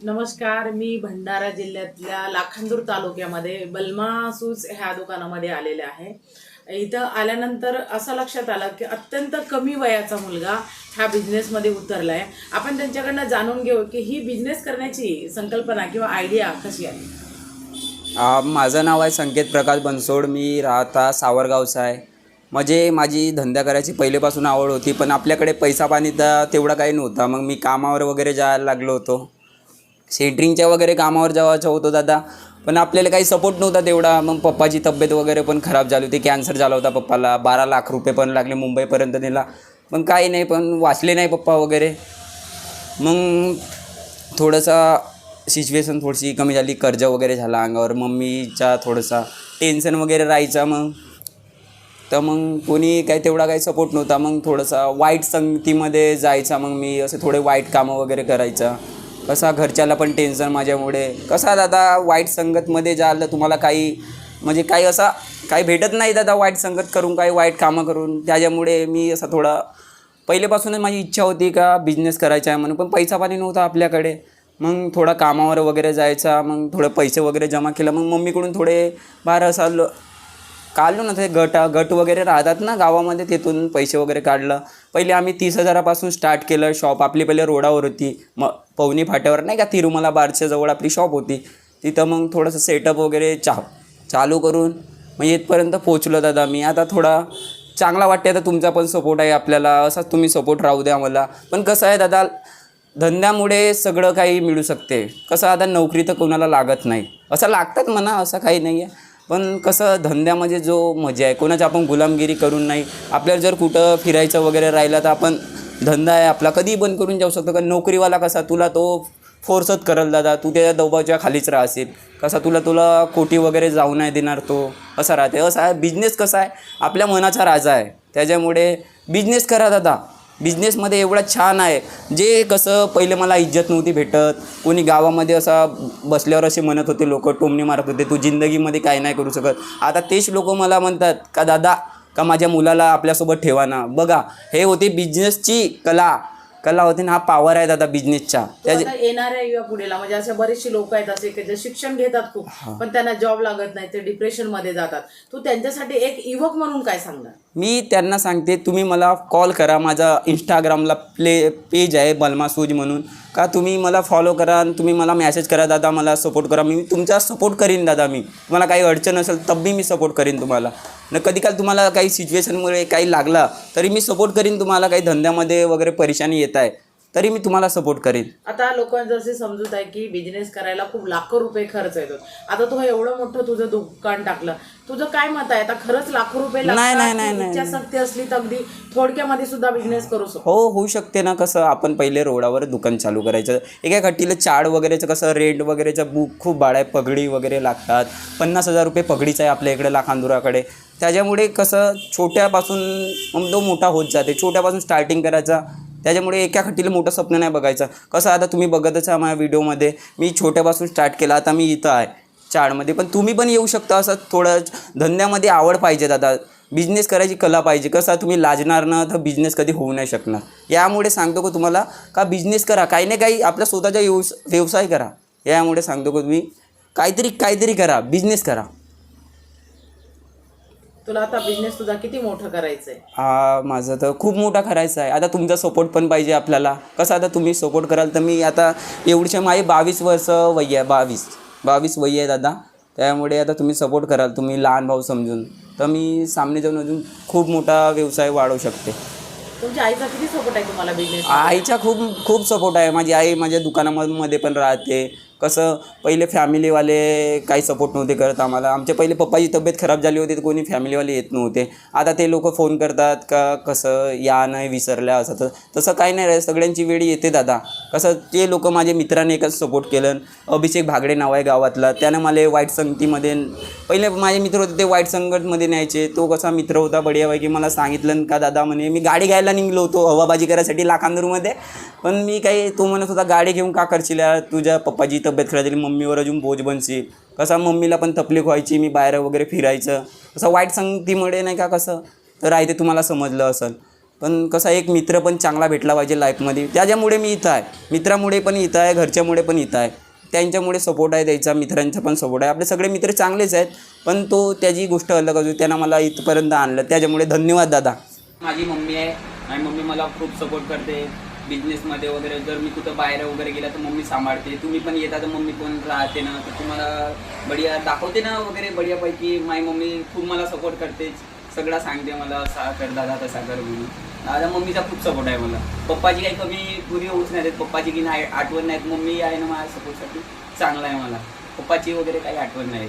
नमस्कार. मी भंडारा जिल्ह्यातल्या लाखांदूर तालुक्यामध्ये बलमा सूज ह्या दुकानामध्ये आलेले आहे. इथं आल्यानंतर असं लक्षात आलं की अत्यंत कमी वयाचा मुलगा ह्या बिझनेसमध्ये उतरला आहे. आपण त्यांच्याकडनं जाणून घेऊ की ही बिझनेस करण्याची संकल्पना किंवा आयडिया कशी आहे. माझं नाव आहे संकेत प्रकाश बनसोड. मी राहता सावरगावचा आहे. म्हणजे माझी धंदा करायची पहिलेपासून आवड होती, पण आपल्याकडे पैसा पाणी तर तेवढा काही नव्हता. मग मी कामावर वगैरे जायला लागलो होतो. सेंटरिंगच्या वगैरे कामावर जायचं होतं दादा, पण आपल्याला काही सपोर्ट नव्हता तेवढा. मग पप्पाची तब्येत वगैरे पण खराब झाली होती. कॅन्सर झाला होता पप्पाला. 12 लाख रुपये पण लागले मुंबईपर्यंत नेला, पण काही नाही, पण वाचले नाही पप्पा वगैरे. मग थोडंसं सिच्युएशन थोडीशी कमी झाली, कर्ज वगैरे झाला अंगावर. मम्मीचा थोडंसा टेन्शन वगैरे राहायचा. मग कोणी काही तेवढा काही सपोर्ट नव्हता. मग थोडंसा वाईट संगतीमध्ये जायचा. मग मी असे थोडे वाईट कामं वगैरे करायचा. कसा घरच्याला पण टेन्शन माझ्यामुळे. कसा दादा वाईट संगतमध्ये जायला तुम्हाला काही म्हणजे काही असा काही भेटत नाही दादा, वाईट संगत करून काही वाईट कामं करून. त्याच्यामुळे मी असा थोडा पहिलेपासूनच माझी इच्छा होती का बिझनेस करायचा आहे म्हणून, पण पैसा पाणी नव्हता आपल्याकडे. मग थोडा कामावर वगैरे जायचा. मग थोडं पैसे वगैरे जमा केलं. मग मम्मीकडून थोडे 12 साल काढलो ना, ते गट वगैरे राहतात ना गावामध्ये, तिथून पैसे वगैरे काढलं. पहिले आम्ही 30,000पासून स्टार्ट केलं. शॉप आपली पहिले रोडावर होती, मग पवनी फाट्यावर नाही का, तिरुमला बारच्या जवळ आपली शॉप होती. तिथं मग थोडंसं सेटअप वगैरे चालू करून मग इथपर्यंत पोचलो दादा मी. आता थोडा चांगला वाटते. आता तुमचा पण सपोर्ट आहे आपल्याला, असाच तुम्ही सपोर्ट राहू द्या मला. पण कसं आहे दादा, धंद्यामुळे सगळं काही मिळू शकते. कसं आता नोकरी तर कोणाला लागत नाही, असं लागतात म्हणा, असं काही नाही आहे. पण कसं धंद्यामध्ये जो मजा आहे, कोणाची आपण गुलामगिरी करून नाही. आपल्याला जर कुठं फिरायचं वगैरे राहिलं तर आपण धंदा आहे आपला, कधीही बंद करून जाऊ शकतो. कारण नोकरीवाला कसा तुला तो फोर्सच करेल दादा, तू त्या दबावाच्या खालीच राहशील. कसा तुला कोटी वगैरे जाऊ नाही देणार तो, असं राहते. असं आहे बिझनेस. कसा आहे आपल्या मनाचा राजा आहे, त्याच्यामुळे बिझनेस करा दादा. बिझनेसमध्ये एवढा छान आहे. जे कसं पहिले मला इज्जत नव्हती भेटत, कोणी गावामध्ये असा बसल्यावर असे म्हणत होते लोक, टोमणे मारत होते, तू जिंदगीमध्ये काय नाही करू शकत. आता तेच लोक मला म्हणतात का दादा, का माझ्या मुलाला आपल्यासोबत ठेवा ना. बघा, हे होती बिझनेसची कला होती ना, हा पॉवर आहे दादा बिझनेसचा. येणाऱ्या युवा पुढेला म्हणजे असे बरेचसे लोक आहेत असे की जे शिक्षण घेतात खूप, पण त्यांना जॉब लागत नाही, ते डिप्रेशन मध्ये जातात. तू त्यांच्यासाठी एक युवक म्हणून काय सांगणार. मी त्यांना सांगते, तुम्ही मला कॉल करा. माझा इंस्टाग्रामला पेज आहे बलमा सूज म्हणून, का तुम्ही मला फॉलो करा आणि तुम्ही मला मॅसेज करा दादा, मला सपोर्ट करा. मी तुमचा सपोर्ट करीन दादा. मी तुम्हाला काही अडचण असेल तब मी सपोर्ट करीन तुम्हाला. न कधी काल तुम्हाला काही सिच्युएशनमुळे काही लागला तरी मी सपोर्ट करीन तुम्हाला. काही धंद्यामध्ये वगैरे परेशानी येत आहे तरी मी तुम्हाला सपोर्ट करीन. आता लोकांचं असे समजूत आहे की बिझनेस करायला खूप लाखो रुपये खर्च येतो. आता तू एवढं मोठं तुझं दुकान टाकलं, तुझं काय मत आहे. आता खरंच लाखो रुपये नाही. इच्छाशक्ती असली तर अगदी थोडक्यामध्ये सुद्धा बिझनेस करू शकतो. हो, होऊ शकते ना. कसं आपण पहिले रोडावर दुकान चालू करायचं. एका खट्टीला चाड वगैरेचं कसं रेंट वगैरेचं बुक खूप भाडं आहे. पगडी वगैरे लागतात. 50,000 रुपये पगडीचं आहे आपल्या इकडे लाखांदुराकडे. त्याच्यामुळे कसं छोट्यापासून तो मोठा होत जाते. छोट्यापासून स्टार्टिंग करायचा. त्याच्यामुळे एका खट्टीला मोठं स्वप्न नाही बघायचं. कसं आता तुम्ही बघतच आहे माझ्या व्हिडिओमध्ये, मी छोट्यापासून स्टार्ट केला. आता मी इथं आहे चाडमध्ये, पण तुम्ही पण येऊ शकता. असं थोडं धंद्यामध्ये आवड पाहिजे दादा, बिझनेस करायची कला पाहिजे. कसं तुम्ही लाजणार ना तर बिझनेस कधी होऊ नाही शकणार. यामुळे सांगतो का तुम्हाला का बिझनेस करा, काही ना काही आपल्या स्वतःचा व्यवसाय करा. यामुळे सांगतो का तुम्ही काहीतरी करा, बिझनेस करा. तुला आता बिझनेस तुझा किती मोठं करायचंय. माझं तर खूप मोठा करायचं आहे. आता तुमचा सपोर्ट पण पाहिजे आपल्याला. कसं आता तुम्ही सपोर्ट कराल तर मी आता एवढीच्या माझी 22 वर्ष वय आहे. 22 वय आहे दादा. त्यामुळे आता तुम्ही सपोर्ट कराल, तुम्ही लहान भाऊ समजून, तर मी सामने जाऊन अजून खूप मोठा व्यवसाय वाढवू शकते. तुमच्या आईचा किती सपोर्ट आहे तुम्हाला बिझनेस. आईचा खूप सपोर्ट आहे. माझी आई माझ्या दुकानामध्ये पण राहते. कसं पहिले फॅमिलीवाले काही सपोर्ट नव्हते करत आम्हाला. आमच्या पहिले पप्पाची तब्येत खराब झाली होती तर कोणी फॅमिलीवाले येत नव्हते. आता ते लोक फोन करतात का कसं या नाही विसरल्या, असं तर तसं काही नाही रे, सगळ्यांची वेळ येते दादा. कसं ते लोक माझे मित्राने एकच सपोर्ट केलं. अभिषेक भागडे नाव आहे गावातला, त्यानं मला वाईट संगतीमध्ये, पहिले माझे मित्र होते ते वाईट संगतमध्ये न्यायचे. तो कसा मित्र होता बढियापैकी, मला सांगितलं का दादा म्हणे, मी गाडी घ्यायला निघलो होतो हवाबाजी करायसाठी लाखांदूरमध्ये. पण मी काही, तो म्हणत होता गाडी घेऊन का करशील यार, तुझ्या पप्पाची तब्येत खराब झाली, मम्मीवर अजून बोज बनशील. कसा मम्मीला पण तकलीफ व्हायची, मी बाहेर वगैरे फिरायचं. कसं वाईट संगतीमुळे नाही का, कसं तर आहे ते तुम्हाला समजलं असेल. पण कसा एक मित्र पण चांगला भेटला पाहिजे लाईफमध्ये, त्याच्यामुळे मी इथं आहे. मित्रामुळे पण इथं आहे, घरच्यामुळे पण इथं आहे. त्यांच्यामुळे सपोर्ट आहे त्याचा, मित्रांचा पण सपोर्ट आहे. आपले सगळे मित्र चांगलेच आहेत, पण त्याची गोष्ट अलग असू, त्यानं मला इथपर्यंत आणलं, त्याच्यामुळे धन्यवाद दादा. माझी मम्मी आहे, माझी मम्मी मला खूप सपोर्ट करते बिझनेसमध्ये वगैरे. जर मी कुठं बाहेर वगैरे गेला तर मम्मी सांभाळते. तुम्ही पण येता तर मम्मी पण राहते ना, तर तुम्हाला बढिया दाखवते ना वगैरे बढियापैकी. माझी मम्मी खूप मला सपोर्ट करते, सगळं सांगते मला, असा कर दादा तसा कर म्हणून. दादा मम्मीचा खूप सपोर्ट आहे मला. पप्पाची काही कमी पुरी होऊच नाही देत, पप्पाची की नाही आठवण नाहीत. मम्मी आहे ना माझ्या सपोर्टसाठी चांगला आहे मला, पप्पाची वगैरे काही आठवण नाही.